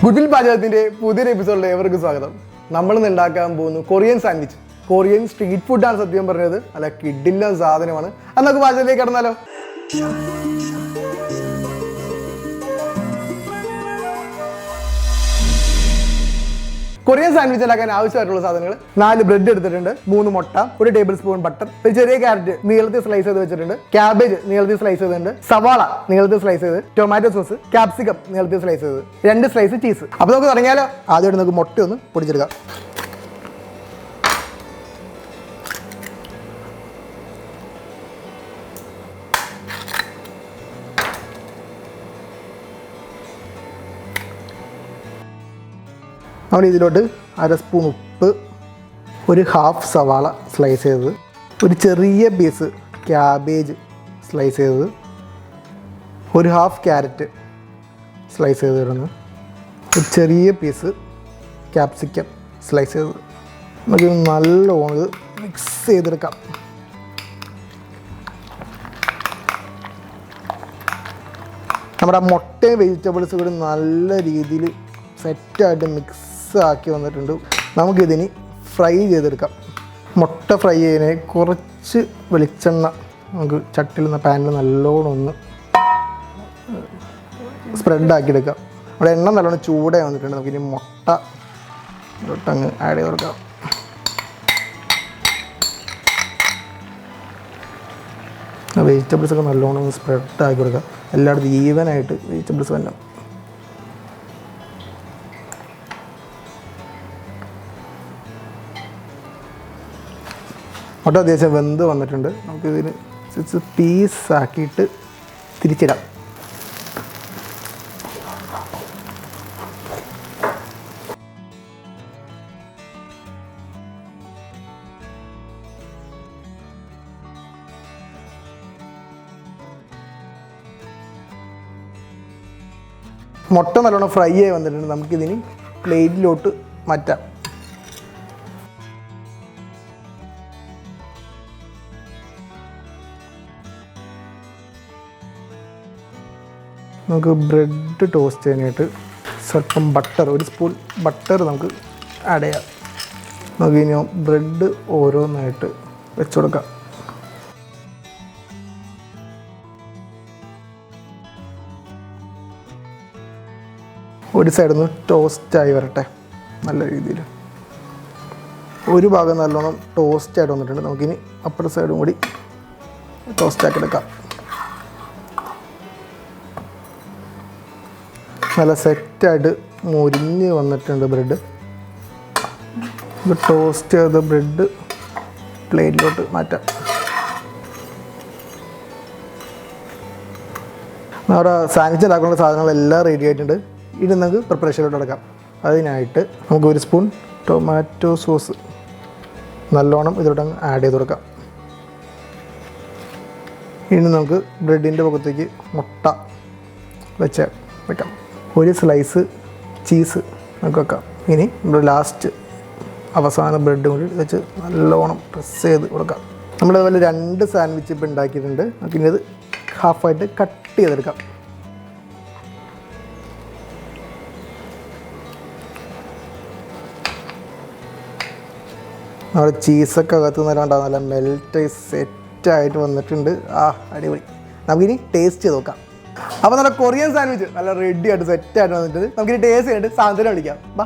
Goodwill പാചകത്തിൻ്റെ പുതിയൊരു എപ്പിസോഡിൽ ഏവർക്കും സ്വാഗതം. നമ്മളിന്ന് ഉണ്ടാക്കാൻ പോകുന്നു കൊറിയൻ സാൻഡ്വിച്ച്. കൊറിയൻ സ്ട്രീറ്റ് ഫുഡാണ് സത്യം പറഞ്ഞത്. അല്ല, കിഡില്ല സാധനമാണ്. അത് നമുക്ക് പാചകത്തിലേക്ക് കടന്നാലോ? കൊറിയൻ സാൻഡ്വിച്ച് ഉണ്ടാക്കാൻ ആവശ്യമായിട്ടുള്ള സാധനങ്ങൾ: 4 ബ്രെഡ് എടുത്തിട്ടുണ്ട്, 3 മുട്ട, 1 ടേബിൾ സ്പൂൺ ബട്ടർ, ഒരു ചെറിയ ക്യാരറ്റ് നീളത്തിൽ സ്ലൈസ് ചെയ്ത് വെച്ചിട്ടുണ്ട്, ക്യാബേജ് നീളത്തിൽ സ്ലൈസ് ചെയ്തിട്ടുണ്ട്, സവാള നീളത്തിൽ സ്ലൈസ് ചെയ്ത്, ടൊമാറ്റോ സോസ്, ക്യാപ്സിക്കം നീളത്തിൽ സ്ലൈസ് ചെയ്ത്, 2 സ്ലൈസ് ചീസ്. അപ്പോൾ നമുക്ക് തുടങ്ങിയാലോ? ആദ്യമായിട്ട് നമുക്ക് മുട്ട ഒന്ന് പൊടിച്ചെടുക്കാം. നമ്മൾ ഇതിലോട്ട് 1/2 സ്പൂൺ ഉപ്പ്, ഒരു ഹാഫ് സവാള സ്ലൈസ് ചെയ്തത്, ഒരു ചെറിയ പീസ് ക്യാബേജ് സ്ലൈസ് ചെയ്തത്, ഒരു ഹാഫ് ക്യാരറ്റ് സ്ലൈസ് ചെയ്ത് ഇടുന്നു, ഒരു ചെറിയ പീസ് ക്യാപ്സിക്കം സ്ലൈസ് ചെയ്തത്. നമുക്ക് നല്ലോണം ഇത് മിക്സ് ചെയ്തെടുക്കാം. നമ്മുടെ മുട്ടയും വെജിറ്റബിൾസ് കൂടി നല്ല രീതിയിൽ സെറ്റായിട്ട് മിക്സ് ആക്കി വന്നിട്ടുണ്ട്. നമുക്കിതിന് ഫ്രൈ ചെയ്തെടുക്കാം. മുട്ട ഫ്രൈ ചെയ്യുന്നതിന് കുറച്ച് വെളിച്ചെണ്ണ നമുക്ക് ചട്ടിയിൽ നിന്ന് പാനിൽ നല്ലോണം ഒന്ന് സ്പ്രെഡാക്കി എടുക്കാം. അവിടെ എണ്ണ നല്ലോണം ചൂടായി വന്നിട്ടുണ്ട്. നമുക്കിനി മുട്ട തൊട്ടങ്ങ് ആഡ് ചെയ്ത് കൊടുക്കാം. വെജിറ്റബിൾസൊക്കെ നല്ലോണം ഒന്ന് സ്പ്രെഡാക്കി കൊടുക്കാം. എല്ലായിടത്തും ഈവനായിട്ട് വെജിറ്റബിൾസ് വരണം. മുട്ട അത്യാവശ്യം വെന്ത് വന്നിട്ടുണ്ട്. നമുക്കിതിന് 6 പീസാക്കിയിട്ട് തിരിച്ചിടാം. മുട്ട നല്ലോണം ഫ്രൈ ആയി വന്നിട്ടുണ്ട്. നമുക്കിതിന് പ്ലേറ്റിലോട്ട് മാറ്റാം. നമുക്ക് ബ്രെഡ് ടോസ്റ്റ് ചെയ്യാനായിട്ട് സ്വല്പം ബട്ടർ, 1 സ്പൂൺ ബട്ടർ നമുക്ക് ആഡ് ചെയ്യാം. നമുക്ക് ഇനി ബ്രെഡ് ഓരോന്നായിട്ട് വെച്ച് കൊടുക്കാം. ഒരു സൈഡിൽ നിന്ന് ടോസ്റ്റായി വരട്ടെ നല്ല രീതിയിൽ. ഒരു ഭാഗം നല്ലോണം ടോസ്റ്റായിട്ട് വന്നിട്ടുണ്ട്. നമുക്കിനി അപ്പുറത്തെ സൈഡും കൂടി ടോസ്റ്റാക്കി എടുക്കാം. നല്ല സെറ്റായിട്ട് മുരിഞ്ഞ് വന്നിട്ടുണ്ട് ബ്രെഡ്. ടോസ്റ്റ് ചെയ്ത ബ്രെഡ് പ്ലേറ്റിലോട്ട് മാറ്റാം. നമ്മുടെ സാൻഡ്വിച്ച് ഉണ്ടാക്കാനുള്ള സാധനങ്ങളെല്ലാം റെഡി ആയിട്ടുണ്ട്. ഇനി നമുക്ക് പ്രിപ്പറേഷനിലോട്ട് എടുക്കാം. അതിനായിട്ട് നമുക്ക് 1 സ്പൂൺ ടൊമാറ്റോ സോസ് നല്ലോണം ഇതിലോട്ട് ആഡ് ചെയ്ത് കൊടുക്കാം. ഇനി നമുക്ക് ബ്രെഡിൻ്റെ മുഖത്തേക്ക് മുട്ട വെക്കാം. 1 സ്ലൈസ് ചീസ് നമുക്ക് വെക്കാം. ഇനി നമ്മൾ ലാസ്റ്റ് അവസാന ബ്രെഡും കൂടി വെച്ച് നല്ലോണം പ്രസ് ചെയ്ത് കൊടുക്കാം. നമ്മളതുപോലെ 2 സാൻഡ്വിച്ച് ഇപ്പോൾ ഉണ്ടാക്കിയിട്ടുണ്ട്. നമുക്കിനി ഇത് ഹാഫായിട്ട് കട്ട് ചെയ്തെടുക്കാം. നമ്മുടെ ചീസൊക്കെ അകത്ത് നല്ലോണ്ടാവും. നല്ല മെൽറ്റ് സെറ്റായിട്ട് വന്നിട്ടുണ്ട്. അടിപൊളി. നമുക്കിനി ടേസ്റ്റ് ചെയ്ത് നോക്കാം. അപ്പോൾ നമ്മുടെ കൊറിയൻ സാൻഡ്വിച്ച് നല്ല റെഡി ആയിട്ട് സെറ്റായിട്ട് വന്നിട്ടുണ്ട്. നമുക്കിനി ടേസ്റ്റ് ചെയ്തിട്ട് സാധനം വിളിക്കാം. ബാ.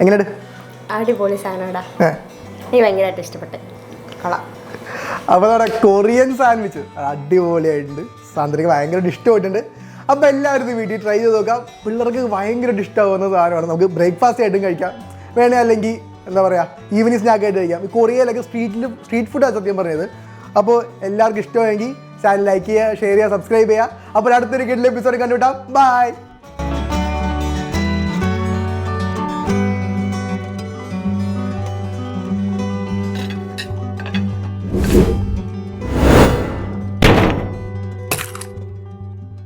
എങ്ങനെയുണ്ട്? അടിപൊളി സാധനടാ. എനിക്ക് ഭയങ്കരമായിട്ട് ഇഷ്ടപ്പെട്ടു. കൊള്ളാം. അപ്പോൾ നമ്മുടെ കൊറിയൻ സാൻഡ്വിച്ച് അടിപൊളിയായിട്ടുണ്ട്. സാന്ദ്രയ്ക്ക് ഭയങ്കരമായിട്ട് ഇഷ്ടമായിട്ടുണ്ട്. അപ്പോൾ എല്ലാവരും വീട്ടിൽ ട്രൈ ചെയ്ത് നോക്കാം. പിള്ളേർക്ക് ഭയങ്കരമായിട്ട് ഇഷ്ടമാകുന്ന സാധനമാണ്. നമുക്ക് ബ്രേക്ക്ഫാസ്റ്റ് ആയിട്ടും കഴിക്കാം, വേണേ അല്ലെങ്കിൽ എന്താ പറയുക ഈവനിങ് സ്നാക്കായിട്ട് കഴിക്കാം. ഈ കൊറിയയിലൊക്കെ സ്ട്രീറ്റ് ഫുഡാണ് സത്യം പറഞ്ഞത്. അപ്പോൾ എല്ലാവർക്കും ഇഷ്ടമായെങ്കിൽ ചാനൽ ലൈക്ക് ചെയ്യുക, ഷെയർ ചെയ്യുക, സബ്സ്ക്രൈബ് ചെയ്യുക. അപ്പോൾ അടുത്തൊരു കിഡിൽ എപ്പിസോഡ് കണ്ടുവിട്ടാം. ബൈ.